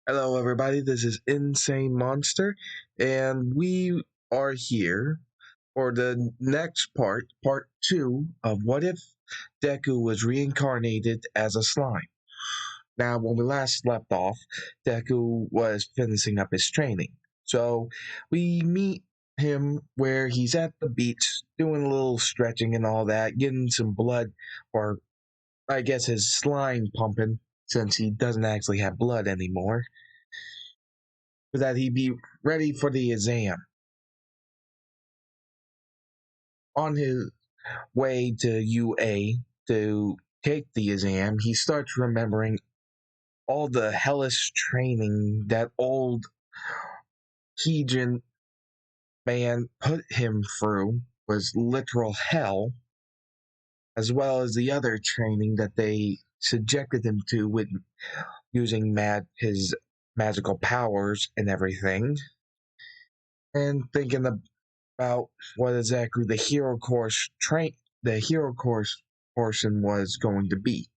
Hello, everybody. This is Insane Monster, and we are here for the next part two of What If Deku was reincarnated as a slime. Now, when we last left off, Deku was finishing up his training. So we meet him where he's at the beach doing a little stretching and all that, getting some blood, or I guess his slime pumping, since he doesn't actually have blood anymore so that he be ready for the exam. On his way to UA to take the exam, he starts remembering all the hellish training that old Heejin man put him through was literal hell, as well as the other training that they subjected him to with using his magical powers and everything. And thinking about what exactly the hero course portion was going to be.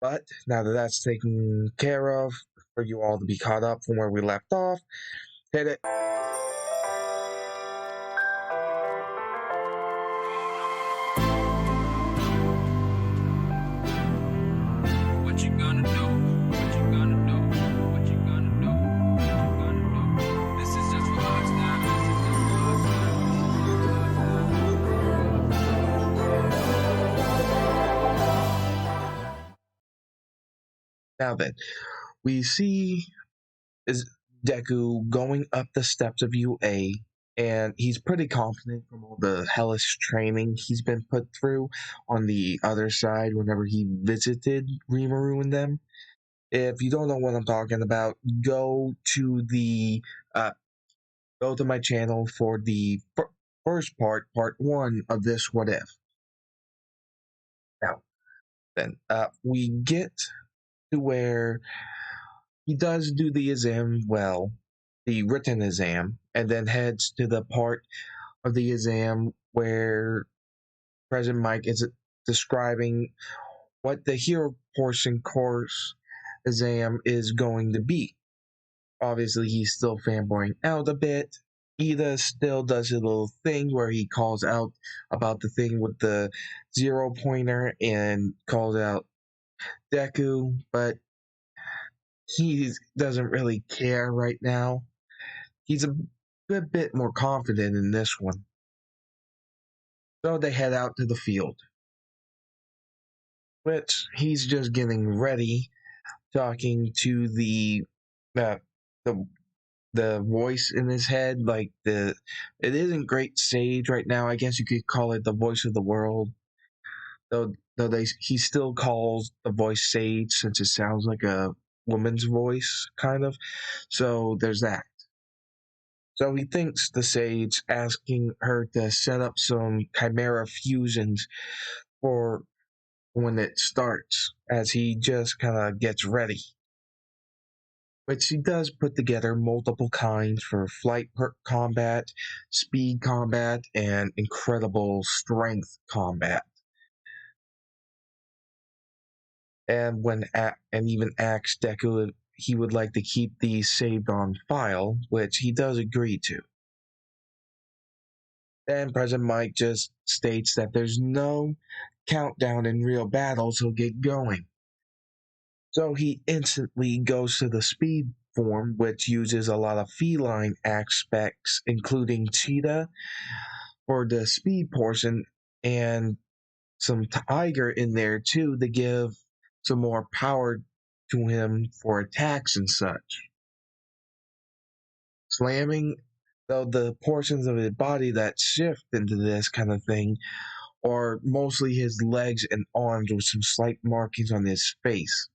But now that that's taken care of, for you all to be caught up from where we left off, hit it. What you gonna do? What you gonna do? What you gonna do? What you gonna do? This is just vlogs now. Now then, we see is Deku going up the steps of UA, and he's pretty confident from all the hellish training he's been put through on the other side whenever he visited Rimuru and them. If you don't know what I'm talking about, uh, go to my channel for the first part one of this What If. Now, then, we get to where he does do the exam well, the written exam, and then heads to the part of the exam where President Mike is describing what the hero portion course exam is going to be. Obviously, he's still fanboying out a bit. Ida still does a little thing where he calls out about the thing with the 0 pointer and calls out Deku, but he doesn't really care right now. He's a good bit more confident in this one. So they head out to the field, which he's just getting ready, talking to uh, the the voice in his head, it isn't great sage right now. I guess you could call it the voice of the world. Though he still calls the voice sage since it sounds like a woman's voice, kind of. So there's that. So he thinks the sage asking her to set up some chimera fusions for when it starts, as he just kind of gets ready. Which he does put together multiple kinds for combat, speed combat, and incredible strength combat. And and even asks Deku if he would like to keep these saved on file, which he does agree to. Then President Mike just states that there's no countdown in real battles, he'll get going. So he instantly goes to the speed form, which uses a lot of feline aspects, including cheetah for the speed portion, and some tiger in there too to give some more power to him for attacks and such. Slamming, though, the portions of his body that shift into this kind of thing are mostly his legs and arms with some slight markings on his face.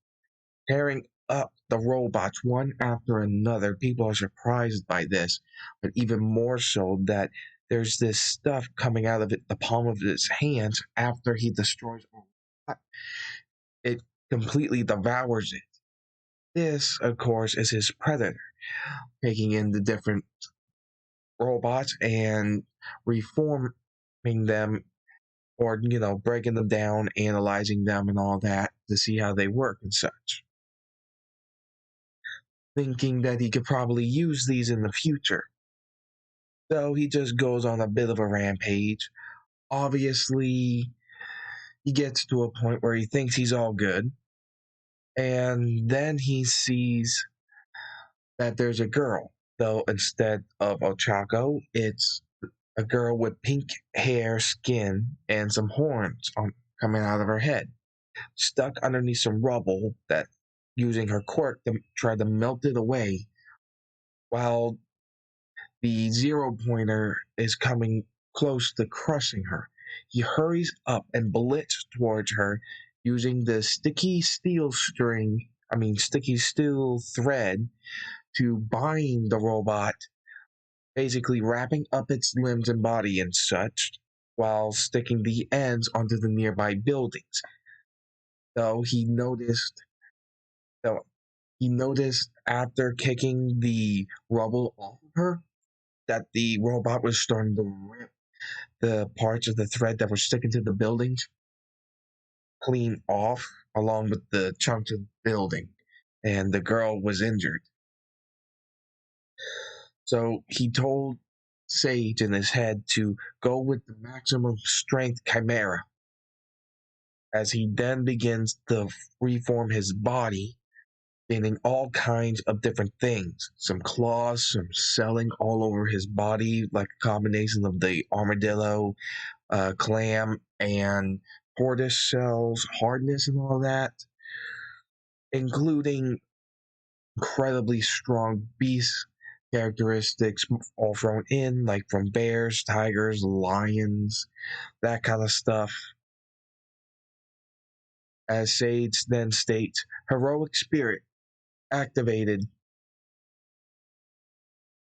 Tearing up the robots one after another. People are surprised by this, but even more so that there's this stuff coming out of the palm of his hands after he destroys a robot. It completely devours it. This, of course, is his predator, taking in the different robots and reforming them, or breaking them down, analyzing them and all that to see how they work and such. thinking that he could probably use these in the future. So he just goes on a bit of a rampage. Obviously, he gets to a point where he thinks he's all good, and then he sees that there's a girl. Though instead of Ochako, it's a girl with pink hair, skin, and some horns coming out of her head, stuck underneath some rubble that using her quirk to try to melt it away while the zero pointer is coming close to crushing her. He hurries up and blitz towards her using the sticky steel thread to bind the robot, basically wrapping up its limbs and body and such, while sticking the ends onto the nearby buildings. Though he noticed, though he noticed after kicking the rubble off of her that the robot was starting to rip the parts of the thread that were sticking to the buildings clean off, along with the chunks of the building, and the girl was injured. So he told Sage in his head to go with the maximum strength chimera, as he then begins to reform his body, gaining all kinds of different things. Some claws, some selling all over his body, like a combination of the armadillo, clam, and tortoise shells, hardness, and all that, including incredibly strong beast characteristics all thrown in, like from bears, tigers, lions, that kind of stuff. As Sage then states, heroic spirit activated.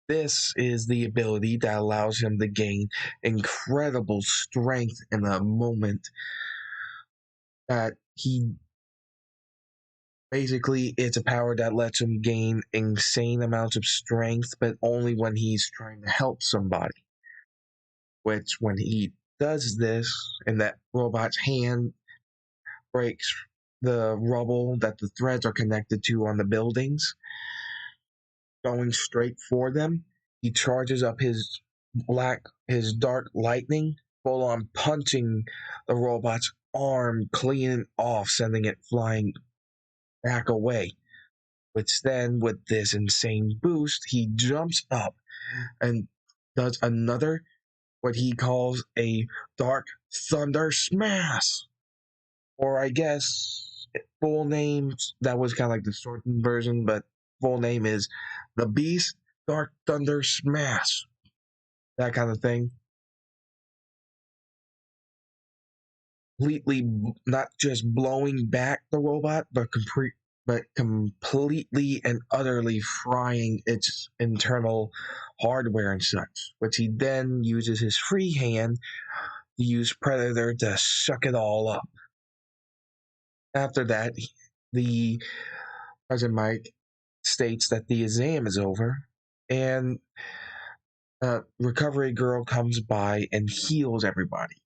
This is the ability that allows him to gain incredible strength in a moment that he basically, it's a power that lets him gain insane amounts of strength, but only when he's trying to help somebody. Which, when he does this, and that robot's hand breaks the rubble that the threads are connected to on the buildings, going straight for them, he charges up his dark lightning, full on punching the robot's arm clean off, sending it flying back away. Which then, with this insane boost, he jumps up and does another, what he calls a Dark Thunder Smash. Or I guess full name, that was kind of like the shortened version, but full name is The Beast Dark Thunder Smash. That kind of thing. Completely, not just blowing back the robot, but completely and utterly frying its internal hardware and such, which he then uses his free hand to use Predator to suck it all up. After that, the President Mike states that the exam is over, and Recovery Girl comes by and heals everybody.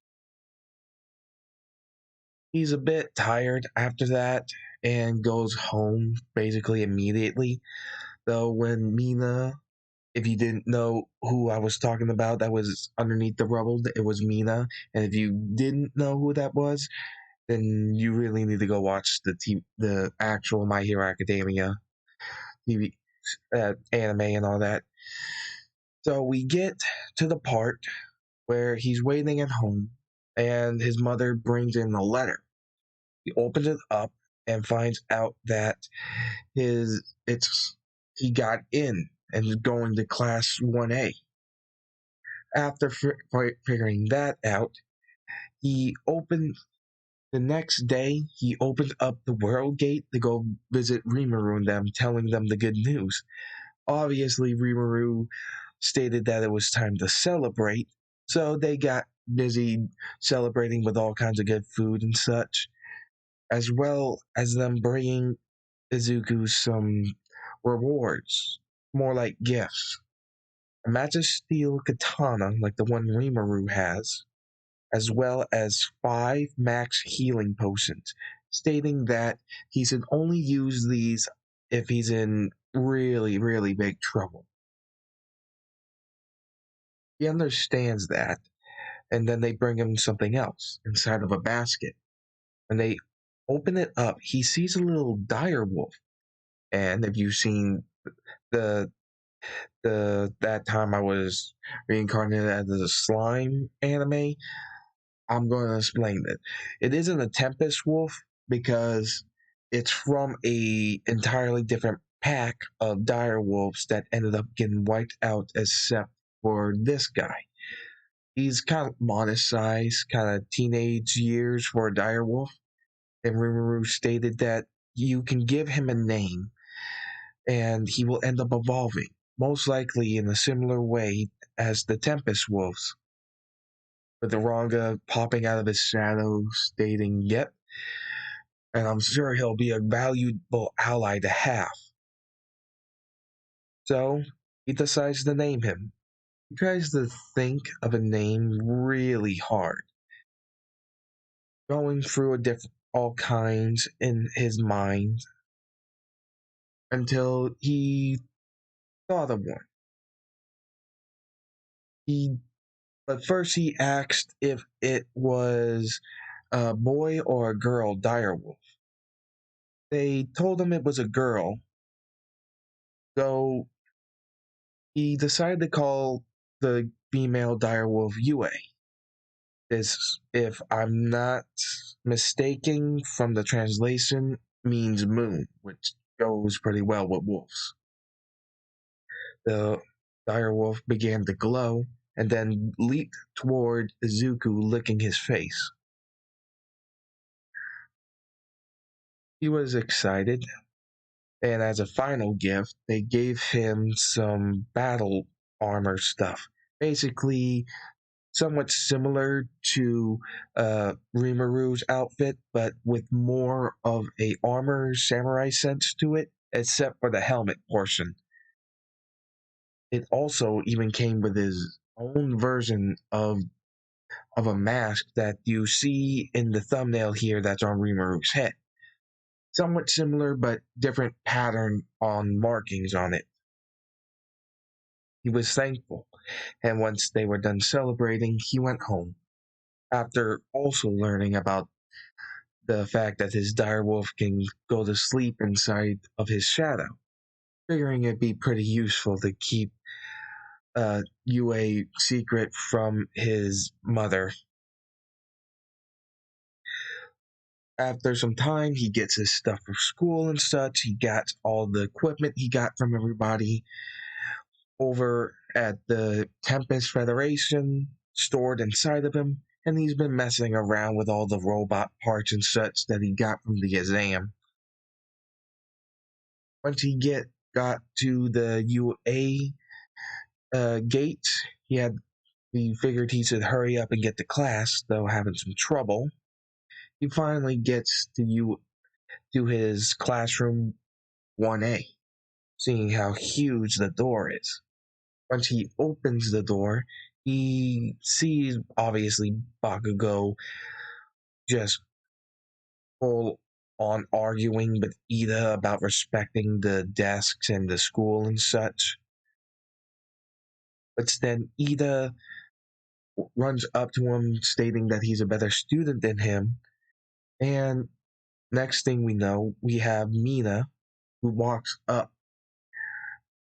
He's a bit tired after that and goes home basically immediately. Though when Mina, if you didn't know who I was talking about, that was underneath the rubble, it was Mina. And if you didn't know who that was, then you really need to go watch the actual My Hero Academia TV anime and all that. So we get to the part where he's waiting at home and his mother brings in a letter. He opens it up and finds out that he got in and is going to class 1A. After figuring that out, the next day he opened up the world gate to go visit Rimuru and them, telling them the good news. Obviously, Rimuru stated that it was time to celebrate, so they got busy celebrating with all kinds of good food and such, as well as them bringing Izuku some rewards, more like gifts. A magic steel katana like the one Rimuru has, as well as 5 max healing potions, stating that he should only use these if he's in really, really big trouble. He understands that, and then they bring him something else inside of a basket. When they open it up, he sees a little dire wolf. And if you've seen the that time I was reincarnated as a slime anime, I'm going to explain it. It isn't a tempest wolf because it's from a entirely different pack of dire wolves that ended up getting wiped out, except for this guy. He's kind of modest size, kind of teenage years for a dire wolf. And Rimuru stated that you can give him a name and he will end up evolving, most likely in a similar way as the Tempest Wolves, with the Ranga popping out of his shadow stating, "Yep, and I'm sure he'll be a valuable ally to have." So he decides to name him. He tries to think of a name really hard, going through all kinds in his mind until he thought of one. He But first he asked if it was a boy or a girl direwolf. They told him it was a girl, so he decided to call the female direwolf Yue. This, if I'm not mistaken from the translation, means moon, which goes pretty well with wolves. The direwolf began to glow and then leaped toward Izuku, licking his face. He was excited, and as a final gift, they gave him some battle armor stuff. Basically, somewhat similar to Rimaru's outfit, but with more of a armor samurai sense to it, except for the helmet portion. It also even came with his own version of a mask that you see in the thumbnail here that's on Rimaru's head. Somewhat similar, but different pattern on markings on it. He was thankful, and once they were done celebrating, he went home, after also learning about the fact that his direwolf can go to sleep inside of his shadow, figuring it'd be pretty useful to keep UA secret from his mother. After some time, he gets his stuff for school and such. He got all the equipment he got from everybody over at the Tempest Federation stored inside of him, and he's been messing around with all the robot parts and such that he got from the exam. Once got to the UA gate, he figured he should hurry up and get to class, though having some trouble. He finally gets to his classroom 1A, seeing how huge the door is. Once he opens the door, he sees obviously Bakugo just full on arguing with Ida about respecting the desks and the school and such. But then Ida runs up to him stating that he's a better student than him. And next thing we know, we have Mina who walks up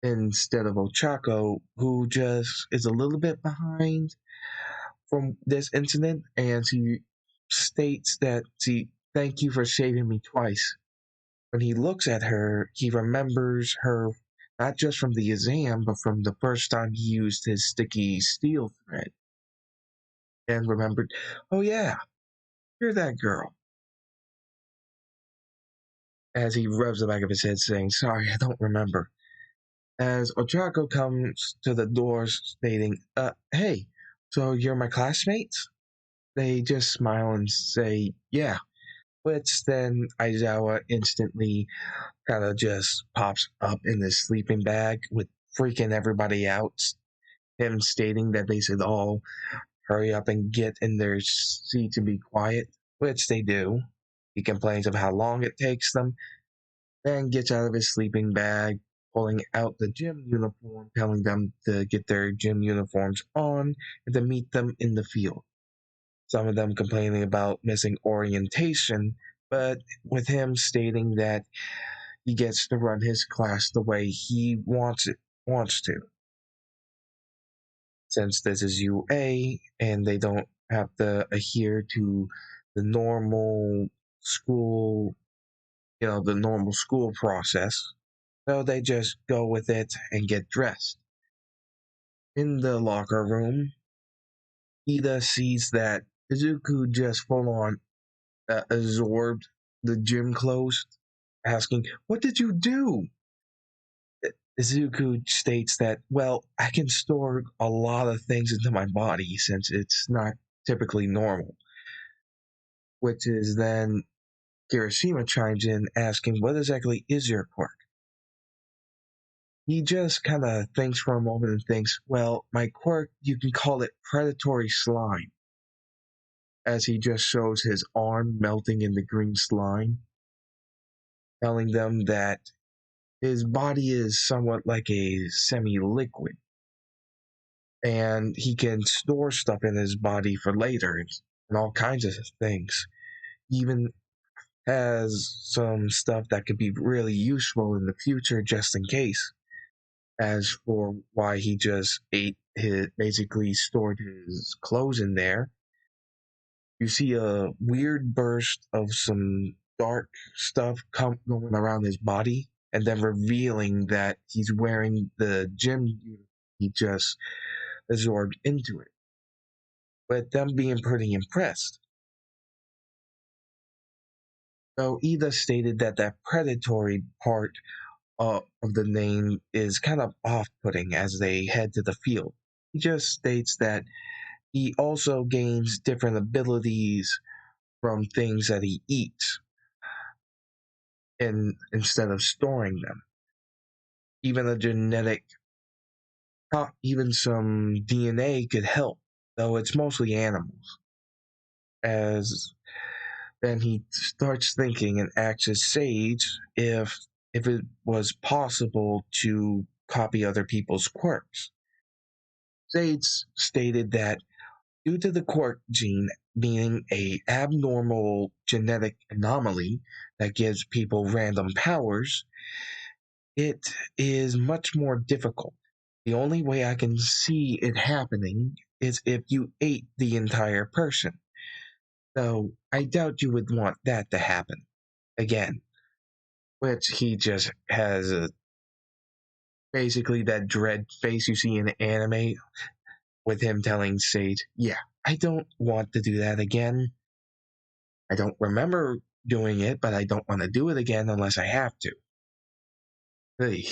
instead of Ochako, who just is a little bit behind from this incident, and she states that she thank you for saving me twice. When he looks at her, he remembers her not just from the exam, but from the first time he used his sticky steel thread, and remembered, oh yeah, you're that girl. As he rubs the back of his head, saying, sorry, I don't remember. As Ochako comes to the door, stating, hey, so you're my classmates? They just smile and say, yeah. Which then Aizawa instantly kind of just pops up in his sleeping bag with freaking everybody out. Him stating that they should all hurry up and get in their seat to be quiet, which they do. He complains of how long it takes them, then gets out of his sleeping bag, pulling out the gym uniform, telling them to get their gym uniforms on and to meet them in the field. Some of them complaining about missing orientation, but with him stating that he gets to run his class the way he wants to. Since this is UA and they don't have to adhere to the normal school, the normal school process. So they just go with it and get dressed. In the locker room, Ida sees that Izuku just full on absorbed the gym clothes, asking, "What did you do?" Izuku states that, well, I can store a lot of things into my body since it's not typically normal. Which is then Kirishima chimes in asking, what exactly is your quirk? He just kind of thinks for a moment and thinks, well, my quirk, you can call it predatory slime. As he just shows his arm melting in the green slime, telling them that his body is somewhat like a semi liquid and he can store stuff in his body for later and all kinds of things. Even has some stuff that could be really useful in the future just in case. As for why he just ate his, basically stored his clothes in there, you see a weird burst of some dark stuff going around his body, and then revealing that he's wearing the gym uniform he just absorbed into it. With them being pretty impressed. So Ida stated that predatory part of the name is kind of off-putting as they head to the field. He just states that he also gains different abilities from things that he eats and instead of storing them. Even a genetic, even some DNA could help, though it's mostly animals. As then he starts thinking and acts as Sage if it was possible to copy other people's quirks. Sage stated that due to the quirk gene being a abnormal genetic anomaly that gives people random powers, it is much more difficult. The only way I can see it happening is if you ate the entire person. So I doubt you would want that to happen again. Which he just has basically that dread face you see in anime with him telling Sage, yeah, I don't want to do that again. I don't remember doing it, but I don't want to do it again unless I have to. Hey.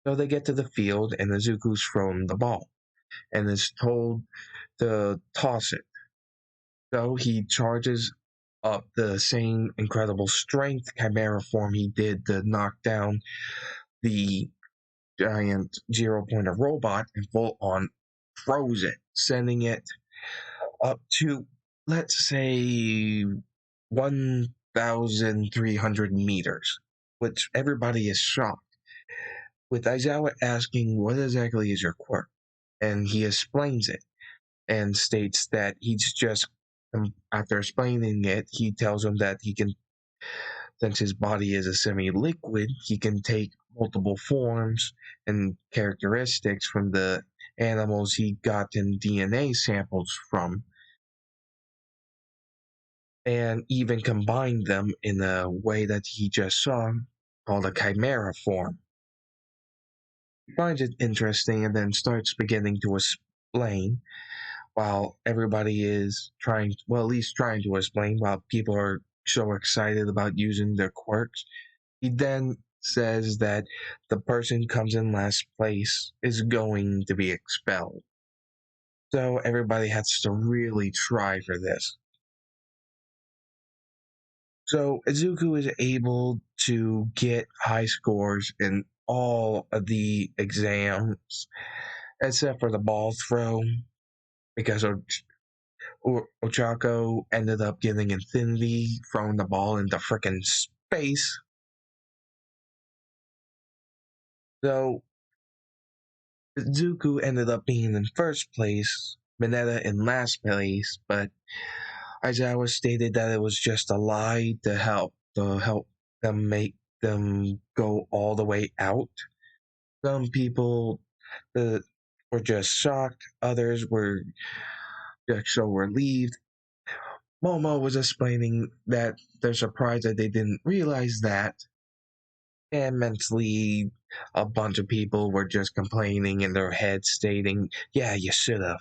So they get to the field, and Izuku's thrown the ball and is told to toss it. So he charges up the same incredible strength chimera form he did to knock down the giant zero-pointer robot and full on throws it, sending it up to, let's say, 1,300 meters, which everybody is shocked. With Aizawa asking, what exactly is your quirk? And he explains it and states that he's just, after explaining it, he tells him that he can, since his body is a semi liquid, he can take multiple forms and characteristics from the animals he gotten DNA samples from and even combine them in a way that he just saw called a chimera form. He finds it interesting and then starts beginning to explain while everybody is trying, well, at least trying to explain while people are so excited about using their quirks. He then says that the person who comes in last place is going to be expelled. So everybody has to really try for this. So Izuku is able to get high scores in all of the exams except for the ball throw because Ochako ended up getting infinity, throwing the ball into frickin' space. So Zuko ended up being in first place, Mineta in last place, but Aizawa stated that it was just a lie to help them make them go all the way out. Some people uh, were just shocked, others were just so relieved. Momo was explaining that they're surprised that they didn't realize that, and mentally, a bunch of people were just complaining in their heads, stating, "Yeah, you should have."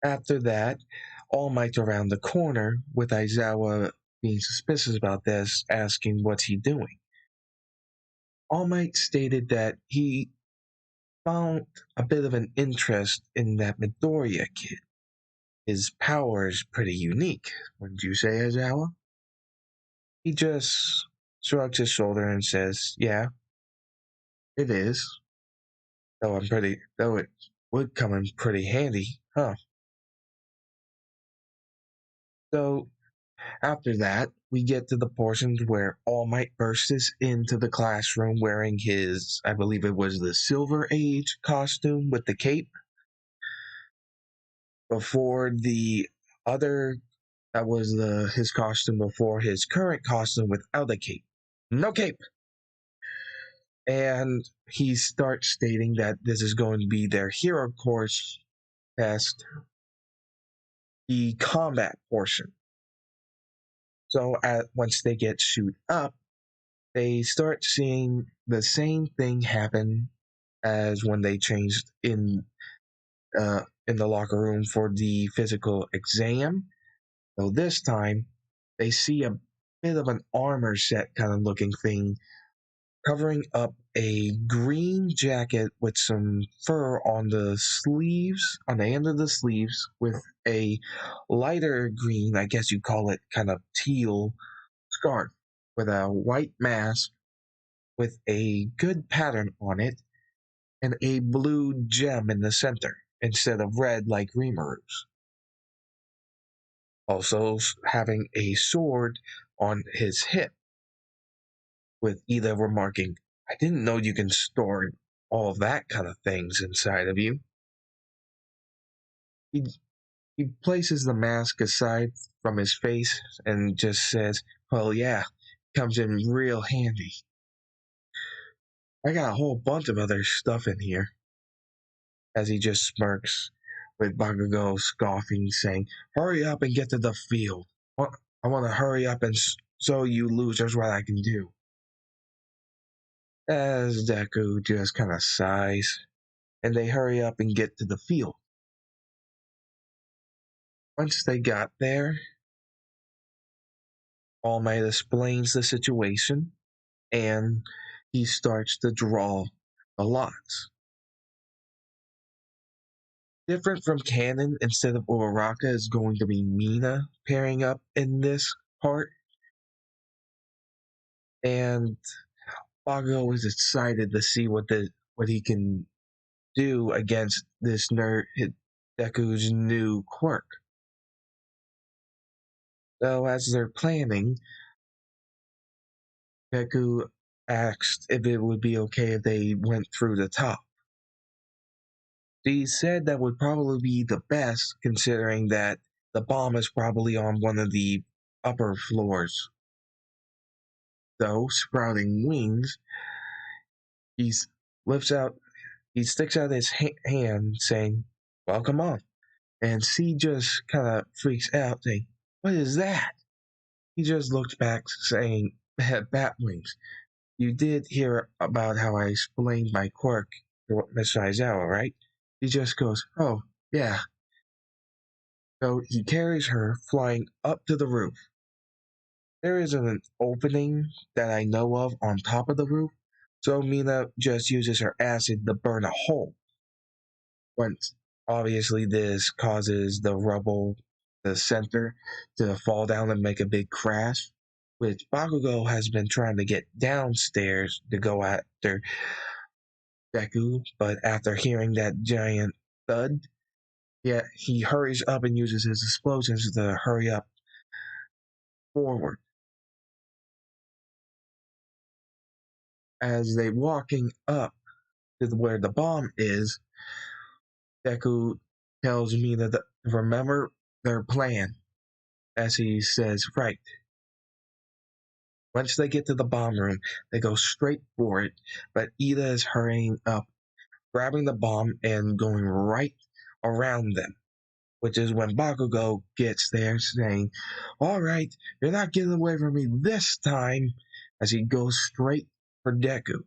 After that, All Might's around the corner, with Aizawa being suspicious about this, asking what's he doing. All Might stated that he found a bit of an interest in that Midoriya kid. His power is pretty unique, wouldn't you say, Aizawa? He just shrugs his shoulder and says, "Yeah, it is. Though it would come in pretty handy, huh?" So after that, we get to the portions where All Might bursts into the classroom wearing his, I believe it was the Silver Age costume with the cape, before the other, that was his costume before his current costume without a cape. No cape! And he starts stating that this is going to be their hero course test, the combat portion. So once they get shoot up, they start seeing the same thing happen as when they changed in the locker room for the physical exam. So this time, they see a bit of an armor set kind of looking thing covering up a green jacket with some fur on the sleeves, on the end of the sleeves, with a lighter green, I guess you call it kind of teal scarf, with a white mask with a good pattern on it and a blue gem in the center instead of red like Rimaru's. Also having a sword on his hip, with either remarking, "I didn't know you can store all that kind of things inside of you." He, he places the mask aside from his face and just says, "Well, yeah, comes in real handy. I got a whole bunch of other stuff in here," as he just smirks, with Bakugo scoffing, saying, "Hurry up and get to the field. I want to hurry up and show you losers what I can do." As Deku just kind of sighs, and they hurry up and get to the field. Once they got there, All Might explains the situation, and he starts to draw the lots. Different from canon, instead of Uraraka, is going to be Mina pairing up in this part, and Bago is excited to see what he can do against this nerd Deku's new quirk. So as they're planning, Deku asked if it would be okay if they went through the top. She said that would probably be the best, considering that the bomb is probably on one of the upper floors. Though, sprouting wings, he lifts out, he sticks out his hand, saying, "Well, come on." And C just kind of freaks out, saying, "What is that?" He just looks back, saying, "Bat wings. You did hear about how I explained my quirk to Miss Aizawa, right?" He just goes, "Oh, yeah." So he carries her, flying up to the roof. There isn't an opening that I know of on top of the roof, so Mina just uses her acid to burn a hole. Once, obviously, this causes the rubble, the center, to fall down and make a big crash, which Bakugo has been trying to get downstairs to go after Deku, but after hearing that giant thud, yeah, he hurries up and uses his explosions to hurry up forward. As they walking up to where the bomb is, Deku tells Mina to remember their plan. As he says, right, once they get to the bomb room, they go straight for it, but Ida is hurrying up, grabbing the bomb and going right around them, which is when Bakugo gets there saying, all right, you're not getting away from me this time, as he goes straight for Deku.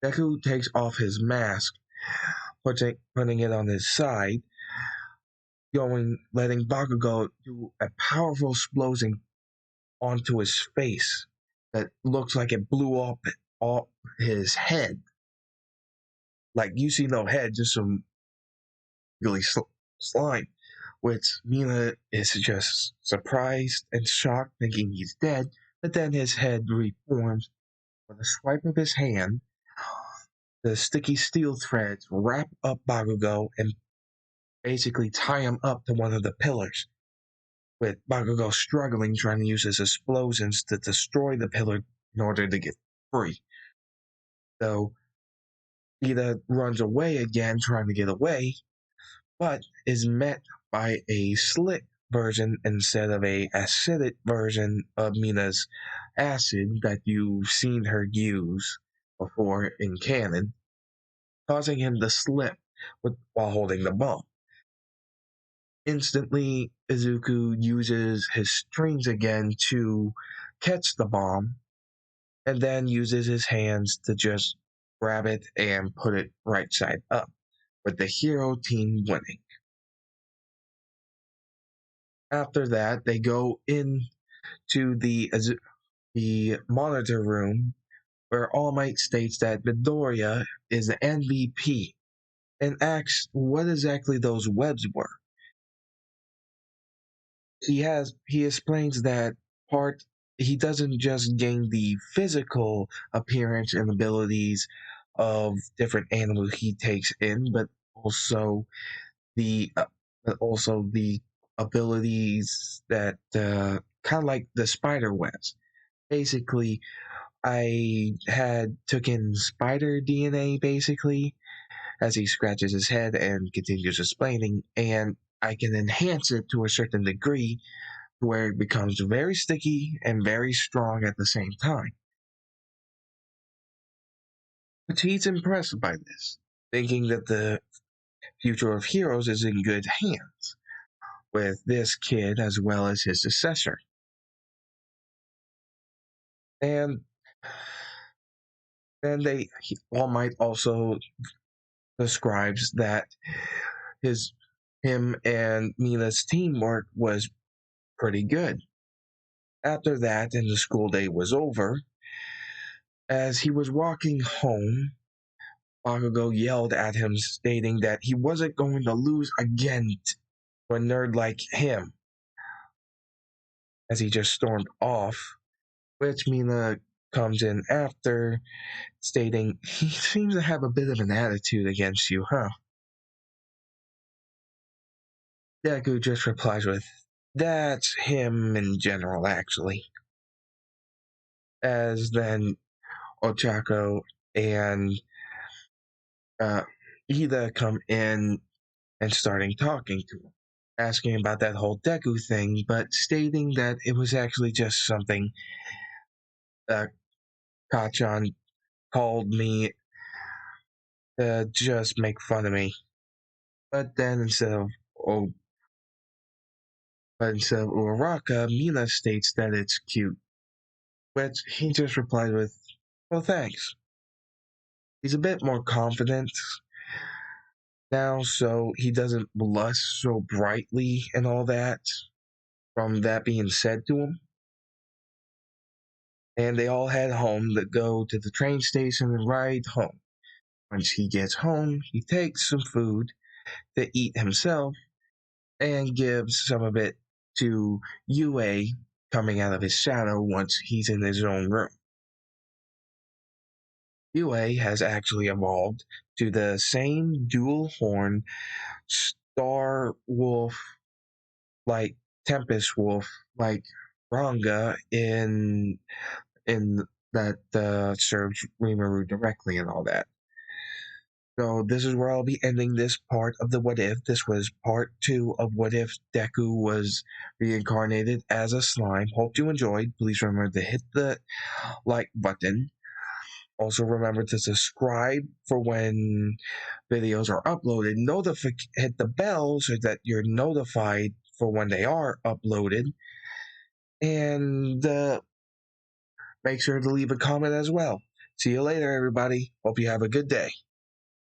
Deku takes off his mask, putting it on his side, letting Bakugo do a powerful explosion onto his face that looks like it blew up off his head. Like you see no head, just some really slime. Which Mina is just surprised and shocked, thinking he's dead. But then his head reforms with a swipe of his hand. The sticky steel threads wrap up Bakugo and basically tie him up to one of the pillars, with Bakugo struggling, trying to use his explosions to destroy the pillar in order to get free. So Ida runs away again, trying to get away, but is met by a slick version instead of a acidic version of Mina's acid that you've seen her use before in canon, causing him to slip while holding the bomb. Instantly, Izuku uses his strings again to catch the bomb, and then uses his hands to just grab it and put it right side up, with the hero team winning. After that, they go into the monitor room where All Might states that Midoriya is the MVP and asks what exactly those webs were. He explains that part he doesn't just gain the physical appearance and abilities of different animals he takes in, also the uh, but also the abilities that kind of like the spider webs. Basically, I had took in spider DNA basically as he scratches his head and continues explaining, and I can enhance it to a certain degree where it becomes very sticky and very strong at the same time. But he's impressed by this, thinking that the future of heroes is in good hands with this kid as well as his successor. And then All Might also describes that his him and Mina's teamwork was pretty good. After that, and the school day was over, as he was walking home, Bakugo yelled at him, stating that he wasn't going to lose again to a nerd like him, as he just stormed off, which Mina comes in after, stating, he seems to have a bit of an attitude against you, huh? Deku just replies with, that's him in general, actually. As then Ochako and uh, Ida come in and starting talking to him, asking about that whole Deku thing, but stating that it was actually just something uh, Kachan called me to just make fun of me. But then oh, instead of Uraraka, Mina states that it's cute, which he just replied with, well, thanks. He's a bit more confident now, so he doesn't blush so brightly and all that from that being said to him. And they all head home to go to the train station and ride home. Once he gets home, he takes some food to eat himself and gives some of it to Yue coming out of his shadow once he's in his own room. Yue has actually evolved to the same dual horn star wolf like Tempest Wolf like Ranga in that serves Rimuru directly and all that. So this is where I'll be ending this part of the What If. This was part 2 of What If Deku was reincarnated as a slime. Hope you enjoyed. Please remember to hit the like button. Also remember to subscribe for when videos are uploaded. Hit the bell so that you're notified for when they are uploaded. And make sure to leave a comment as well. See you later, everybody. Hope you have a good day.